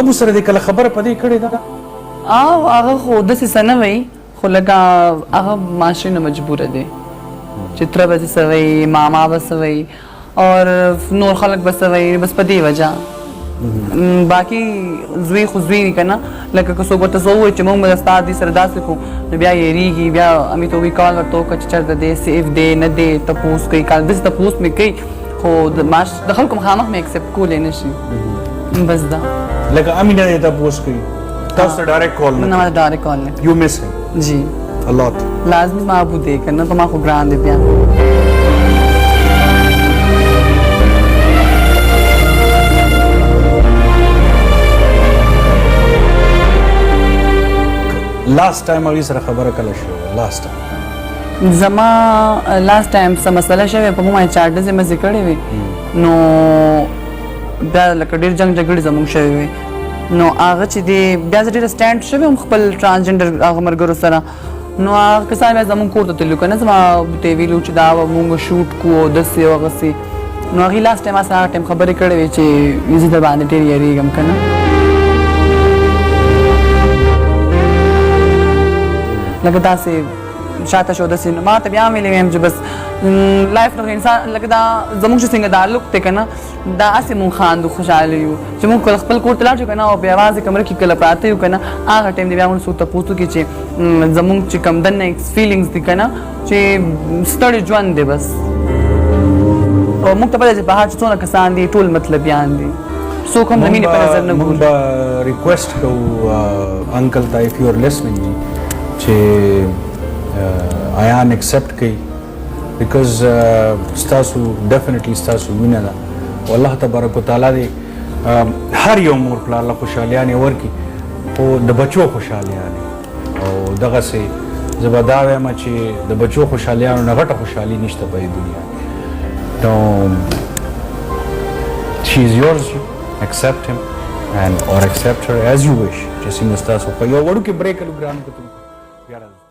ابو سره دې کله خبره پدې کړې ده؟ هغه خو داسې څه نه وایي خو لکه هغه معاشرې نه مجبوره دی چې تره به څه وایي ماما به څه وایي اور نور خلک به څه وایي بس په دې وجه باقي زوی خو زوی وي که نه لکه که څوک ورته څه ووایي چې موږ به د ستا دې سره داسې کړو نو بیا یېرېږي بیا امې ته وایي کال ورته وکړه چې چېرته دی سیف دی نه دی تپوس کوي کال داسې تپوس مې کوي خو د خلکو مخامخ مې اکسپټ کولی نه شي بس دا لکه امې نه دې تپوس کوي تاسو ته ډایرکټ کال نه ما ډایرکټ کال نه یو مس هیم جی a lot لازمي ما ابو دی که نه په ما خو ګران دی بیا لاست ټایم هغې سره خبره کله شوې لاست ټایم زما لاست ټایم څه مسله شوې په ما چار ډزې مزې کړې وې نو بیا لکه ډېر جنګ جګړې زموږ شوې وې نو هغه چې دی بیا زه ډېره سټینډ شوې وم خپل ټرانسجنډر هغه ملګرو سره نو هغه کسان بیا زموږ کور ته تللو که نه زما ته یې ویلو چې دا به مونږ شوټ کړو داسې او هغسې نو هغې لاست ټایم ما سره هغه ټایم خبرې کړې وې چې زه در باندې ډېر یېرېږم که نه لکه داسې شاته شو داسې نو ما ته بیا ویلې ویم چې بس لایف نو انسان لکه دا زموږ چې څنګه تعلق دی که نه دا هسې مونږ خاندو خوشحاله یو چې مونږ کله خپل کور ته لاړ شو که نه او په یوازې کمره کې کله پراته یو که نه هغه ټایم دی بیا مونږ څوک تپوس وکړي چې زموږ چې کوم دننه فیلینګز دي که نه چې ستړی ژوند دی بس او مونږ ته پته چې بهر چې څونه کسان دي ټول مطلبیان دي څوک هم د مینې په نظر نه ګوري مونږ به ریکویسټ کوو انکل ته اف یو ار لسننګ چې آیان ایکسپټ کوي بیکاز ستاسو ډیفینیټلی ستاسو مینه ده او الله تبارک وتعالی دې هر یو مور پلار له خوشحالیانې ورکړي خو د بچو خوشحالیانې او دغسې زه به دا وایم چې د بچو خوشحالیانو نه غټه خوشحالي نشته په دې دنیا نو شي از یورز accept him and or accept her as you wish چې څنګه ستاسو خو یو وړوکی بریک لو ګران کوتم بیا راځو